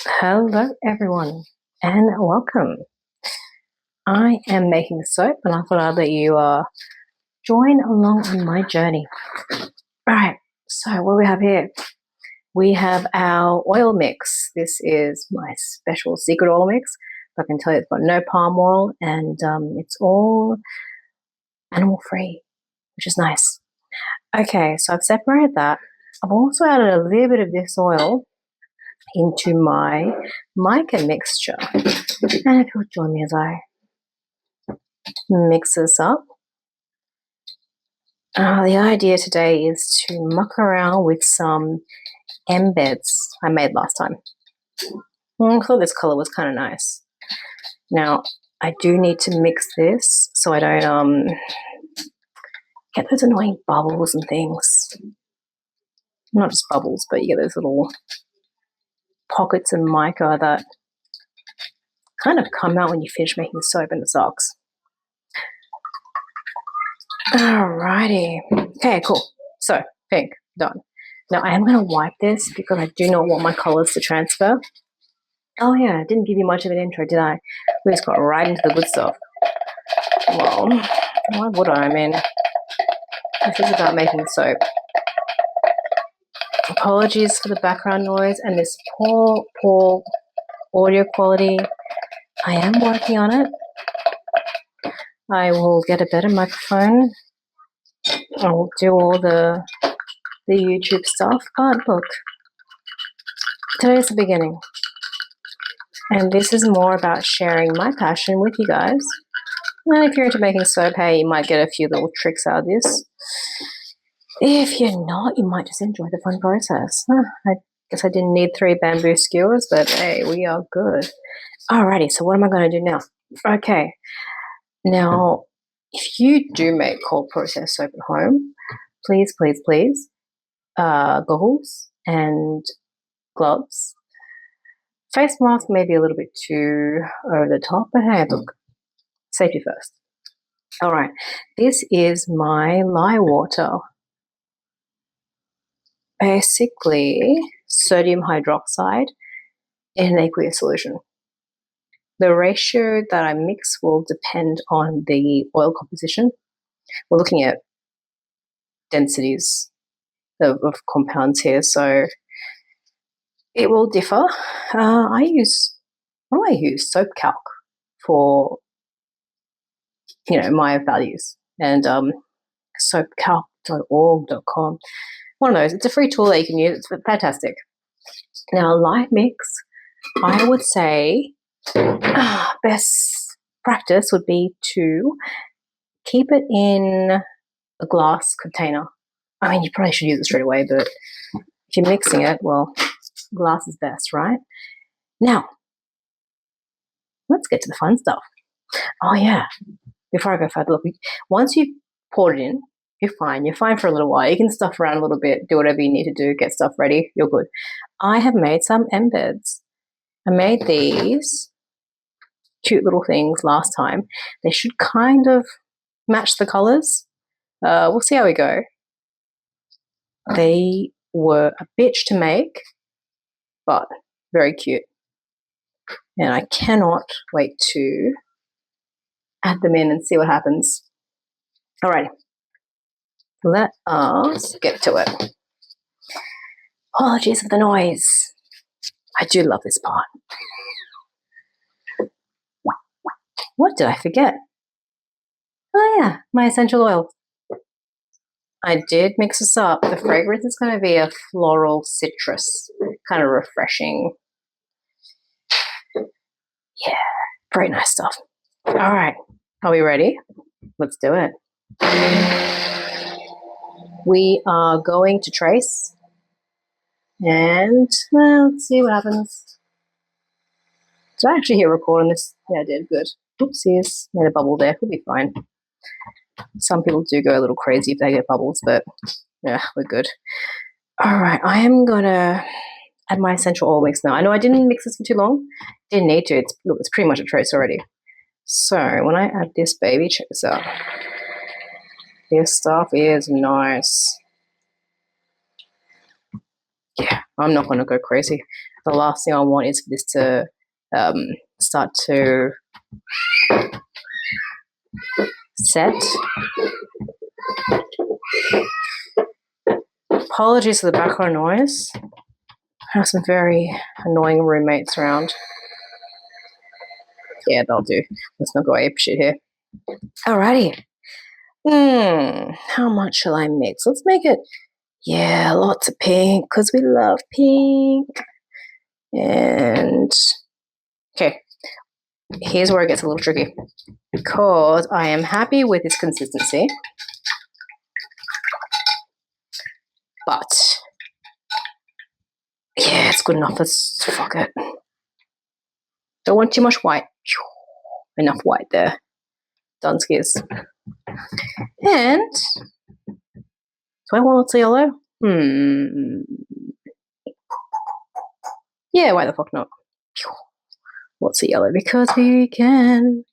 Hello everyone and welcome. I am making soap and I thought I'd let you join along on my journey. Alright, so what do we have here? We have our oil mix. This is my special secret oil mix. I can tell you it's got no palm oil and it's all animal free, which is nice. Okay, so I've separated that. I've also added a little bit of this oil into my mica mixture. And if you'll join me as I mix this up. The idea today is to muck around with some embeds I made last time. I thought this color was kind of nice. Now, I do need to mix this so I don't get those annoying bubbles and things. Not just bubbles, but you get those little pockets of mica that kind of come out when you finish making soap and it sucks. Alrighty. Okay, cool. So, pink, done. Now, I am going to wipe this because I do not want my colors to transfer. Oh, yeah, I didn't give you much of an intro, did I? We just got right into the good stuff. Well, why would I? I mean, this is about making soap. Apologies for the background noise and this poor audio quality. I am working on it. I will get a better microphone. I will do all the YouTube stuff. But look, today's the beginning. And this is more about sharing my passion with you guys. And if you're into making soap, hey, you might get a few little tricks out of this. If you're not, you might just enjoy the fun process. I guess I didn't need 3 bamboo skewers, but hey, we are good. Alrighty, so what am I going to do now? Okay, now, if you do make cold process soap at home, please, goggles and gloves. Face mask may be a little bit too over the top, but hey, look, safety first. All right, this is my lye water. Basically, sodium hydroxide in an aqueous solution. The ratio that I mix will depend on the oil composition. We're looking at densities of compounds here, so it will differ. What do I use? Soap calc for, my values. And soapcalc.org.com. One of those. It's a free tool that you can use. It's fantastic. Now, light mix, I would say best practice would be to keep it in a glass container. I mean, you probably should use it straight away, but if you're mixing it, well, glass is best, right? Now, let's get to the fun stuff. Oh, yeah. Before I go further, look, once you've poured it in, you're fine. You're fine for a little while. You can stuff around a little bit, do whatever you need to do, get stuff ready. You're good. I have made some embeds. I made these cute little things last time. They should kind of match the colors. We'll see how we go. They were a bitch to make, but very cute. And I cannot wait to add them in and see what happens. Alrighty. Let us get to it. Apologies for the noise. I do love this part. What did I forget? Oh yeah, my essential oil. I did mix this up. The fragrance is going to be a floral citrus, kind of refreshing. Yeah, very nice stuff. All right, are we ready? Let's do it. We are going to trace. And, well, let's see what happens. Did I actually hit record on this? Yeah, I did. Good. Oopsies. Made a bubble there. We'll be fine. Some people do go a little crazy if they get bubbles, but yeah, we're good. All right, I am going to add my essential oil mix now. I know I didn't mix this for too long. Didn't need to. It's pretty much a trace already. So when I add this baby, check this out. This stuff is nice. Yeah, I'm not going to go crazy. the last thing I want is for this to start to set. Apologies for the background noise. I have some very annoying roommates around. Yeah, they'll do. Let's not go apeshit here. Alrighty. How much shall I mix? Let's make it, yeah, lots of pink because we love pink. And okay, here's where it gets a little tricky because I am happy with this consistency, but yeah, it's good enough. Let's fuck it. Don't want too much white. Enough white there. Done skis. And do I want lots of yellow? Yeah, why the fuck not? Lots of yellow because we can.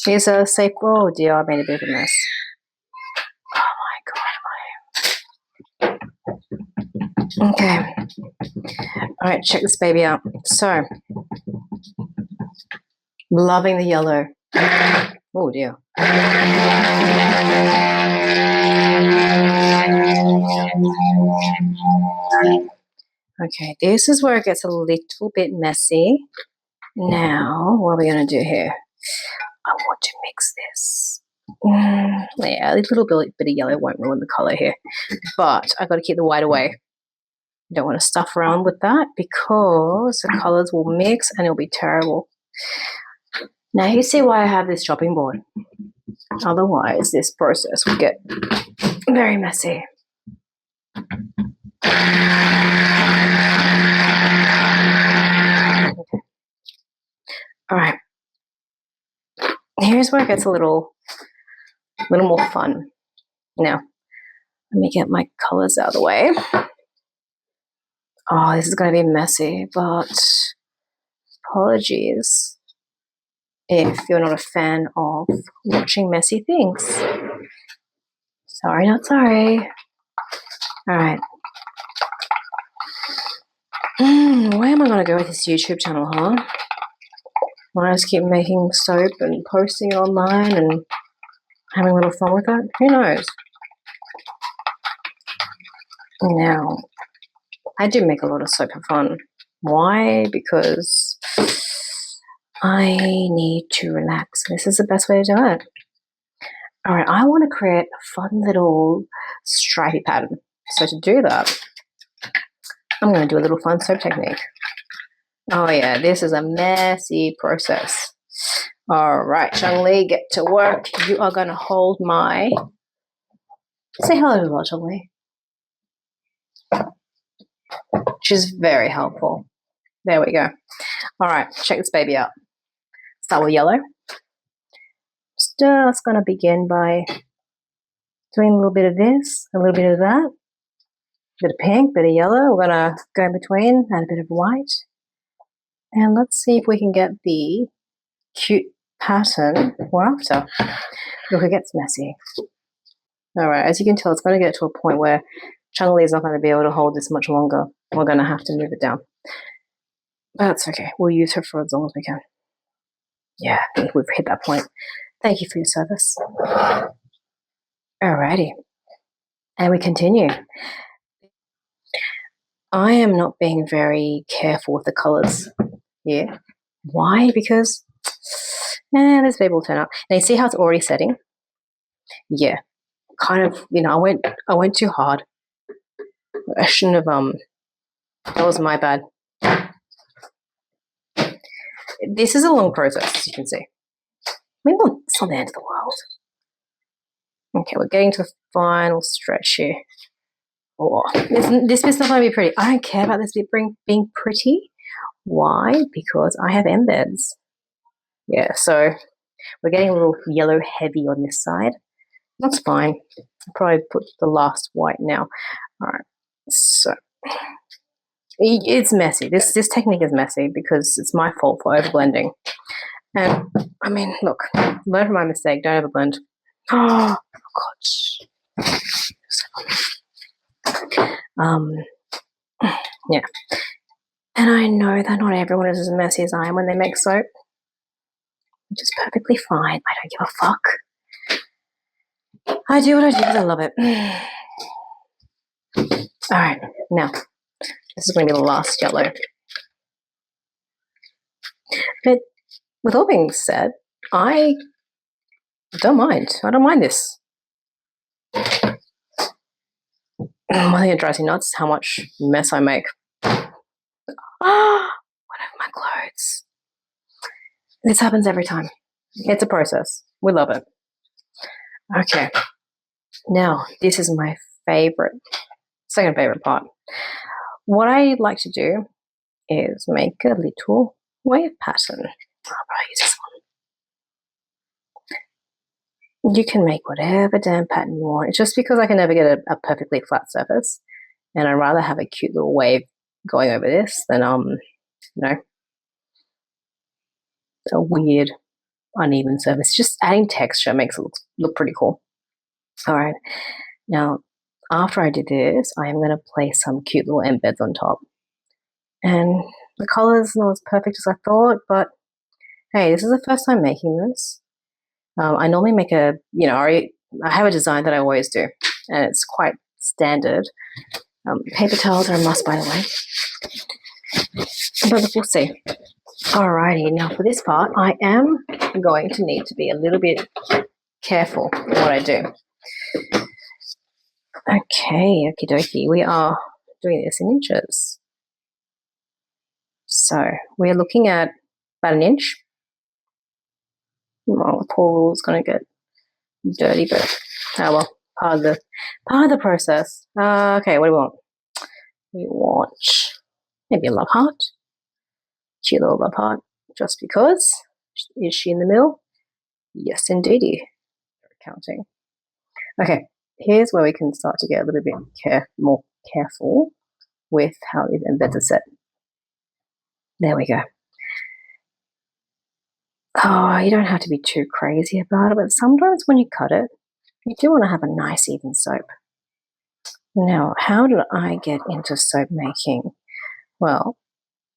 Here's a safe. Oh dear, I made a bit of a mess. Oh my god. Okay. All right, check this baby out. So, loving the yellow. Oh dear. Okay, this is where it gets a little bit messy. Now, what are we going to do here? I want to mix this. Yeah, a little bit of yellow won't ruin the color here, but I've got to keep the white away. You don't want to stuff around with that because the colors will mix and it'll be terrible. Now you see why I have this chopping board. Otherwise, this process will get very messy. Okay. All right. Here's where it gets a little more fun. Now, let me get my colors out of the way. Oh, this is going to be messy, but apologies if you're not a fan of watching messy things. Sorry, not sorry. All right. Where am I going to go with this YouTube channel, huh? Will I just keep making soap and posting it online and having a little fun with it? Who knows? Now, I do make a lot of soap for fun. Why? Because I need to relax. This is the best way to do it. All right, I want to create a fun little stripy pattern. So to do that, I'm going to do a little fun soap technique. Oh yeah, this is a messy process. All right, Chung-Li, get to work. You are going to hold my... Say hello to her, Chung-Li. She's very helpful. There we go. All right, check this baby out. Start with yellow. Just going to begin by doing a little bit of this, a little bit of that, a bit of pink, a bit of yellow. We're going to go in between, add a bit of white. And let's see if we can get the cute pattern we're after. Look, it gets messy. All right, as you can tell, it's going to get to a point where Chung-Li is not going to be able to hold this much longer. We're going to have to move it down. But that's okay. We'll use her for as long as we can. Yeah, I think we've hit that point. Thank you for your service. Alrighty. And we continue. I am not being very careful with the colors here. Why? Because this baby will turn up. Now you see how it's already setting? Yeah. Kind of, I went too hard. I shouldn't have, that was my bad. This is a long process, as you can see. I mean, look, it's not the end of the world. Okay, we're getting to the final stretch here. Oh, this bit's not going to be pretty. I don't care about this bit being pretty. Why? Because I have embeds. Yeah, so we're getting a little yellow heavy on this side. That's fine. I'll probably put the last white now. All right, so it's messy. This technique is messy because it's my fault for overblending. And I mean, look, learn from my mistake. Don't overblend. Oh gosh. Yeah. And I know that not everyone is as messy as I am when they make soap, which is perfectly fine. I don't give a fuck. I do what I do because I love it. All right, now this is going to be the last yellow. But with all being said, I don't mind. I don't mind this. One thing that drives me nuts is how much mess I make. Ah, one of my clothes. This happens every time. It's a process. We love it. Okay. Now, this is my second favorite part. What I like to do is make a little wave pattern. I'll probably use this one. You can make whatever damn pattern you want. It's just because I can never get a perfectly flat surface, and I'd rather have a cute little wave going over this than a weird uneven surface. Just adding texture makes it look pretty cool. All right. Now, after I do this, I am going to place some cute little embeds on top. And the color's not as perfect as I thought, but hey, this is the first time making this. I normally make I have a design that I always do, and it's quite standard. Paper towels are a must, by the way. But we'll see. Alrighty, now for this part, I am going to need to be a little bit careful in what I do. Okay, okie dokie. We are doing this in inches. So we're looking at about an inch. Well, the poor rule's going to get dirty, but oh well, part of the process. Okay, what do we want? We want maybe a love heart. Cute little love heart, just because. Is she in the middle? Yes, indeedy. Counting. Okay, here's where we can start to get a little bit more careful with how these embeds are set. There we go. Oh, you don't have to be too crazy about it, but sometimes when you cut it, you do want to have a nice even soap. Now, how did I get into soap making? Well,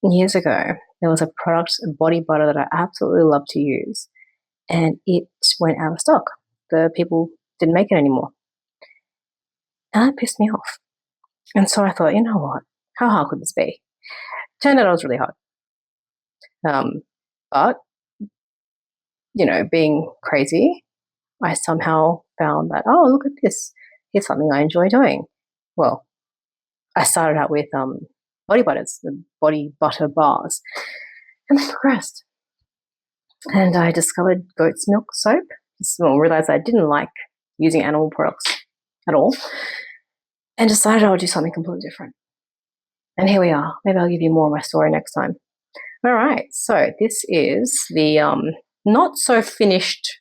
years ago, there was a body butter that I absolutely love to use, and it went out of stock. The people didn't make it anymore. And that pissed me off. And so I thought, you know what? How hard could this be? Turned out it was really hard. But, being crazy, I somehow found that, oh, look at this. Here's something I enjoy doing. Well, I started out with body butters, the body butter bars, and I progressed. And I discovered goat's milk soap. Realized I didn't like using animal products at all, and decided I would do something completely different. And here we are. Maybe I'll give you more of my story next time. All right, so this is the not so finished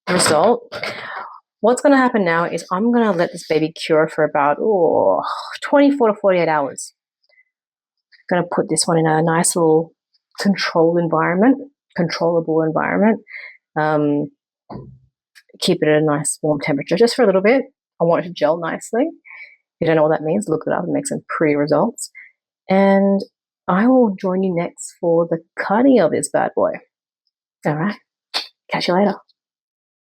result. What's going to happen now is I'm going to let this baby cure for about 24 to 48 hours. I'm going to put this one in a nice little controllable environment. Keep it at a nice warm temperature just for a little bit. I want it to gel nicely. If you don't know what that means, look it up and make some pretty results. And I will join you next for the cutting of this bad boy. All right. Catch you later.